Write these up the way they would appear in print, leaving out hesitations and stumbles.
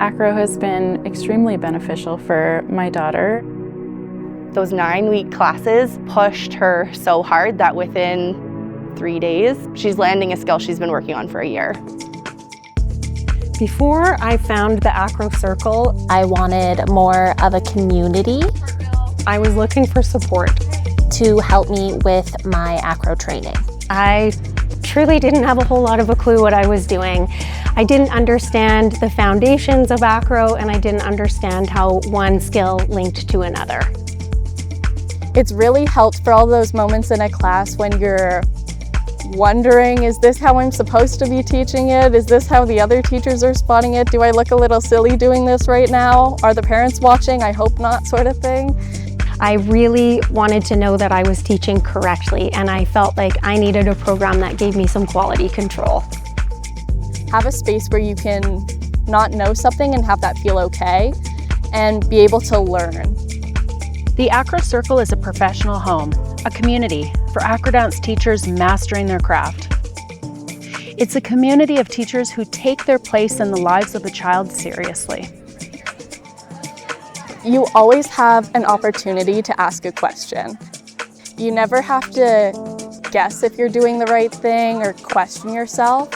Acro has been extremely beneficial for my daughter. Those 9-week classes pushed her so hard that within 3 days, she's landing a skill she's been working on for a year. Before I found the Acro Circle, I wanted more of a community. I was looking for support to help me with my acro training. I truly didn't have a whole lot of a clue what I was doing. I didn't understand the foundations of acro, and I didn't understand how one skill linked to another. It's really helped for all those moments in a class when you're wondering, is this how I'm supposed to be teaching it? Is this how the other teachers are spotting it? Do I look a little silly doing this right now? Are the parents watching? I hope not, sort of thing. I really wanted to know that I was teaching correctly, and I felt like I needed a program that gave me some quality control. Have a space where you can not know something and have that feel okay, and be able to learn. The Acro Circle is a professional home, a community for acro dance teachers mastering their craft. It's a community of teachers who take their place in the lives of a child seriously. You always have an opportunity to ask a question. You never have to guess if you're doing the right thing or question yourself.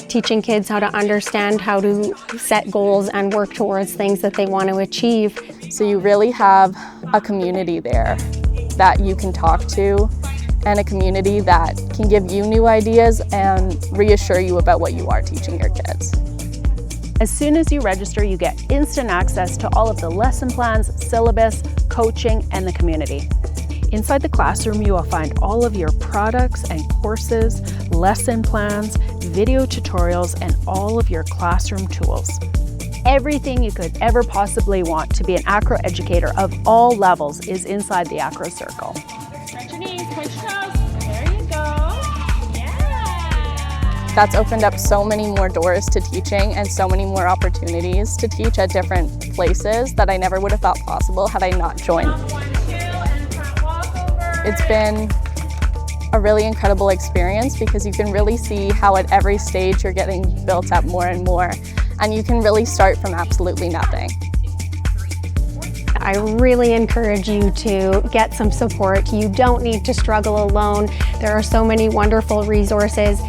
Teaching kids how to understand how to set goals and work towards things that they want to achieve. So you really have a community there that you can talk to, and a community that can give you new ideas and reassure you about what you are teaching your kids. As soon as you register, you get instant access to all of the lesson plans, syllabus, coaching, and the community. Inside the classroom, you will find all of your products and courses, lesson plans, video tutorials, and all of your classroom tools. Everything you could ever possibly want to be an acro educator of all levels is inside the Acro Circle. Stretch your knees, push toes. There you go. Yeah. That's opened up so many more doors to teaching and so many more opportunities to teach at different places that I never would have thought possible had I not joined. It's been a really incredible experience because you can really see how at every stage you're getting built up more and more, and you can really start from absolutely nothing. I really encourage you to get some support. You don't need to struggle alone. There are so many wonderful resources.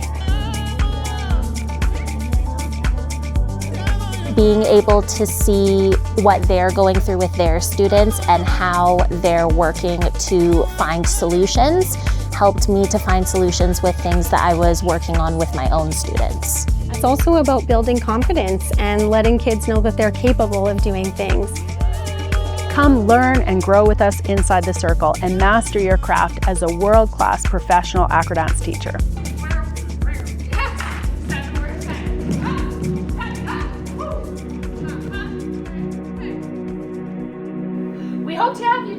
Being able to see what they're going through with their students and how they're working to find solutions helped me to find solutions with things that I was working on with my own students. It's also about building confidence and letting kids know that they're capable of doing things. Come learn and grow with us inside the circle and master your craft as a world-class professional acro dance teacher. We hope to have you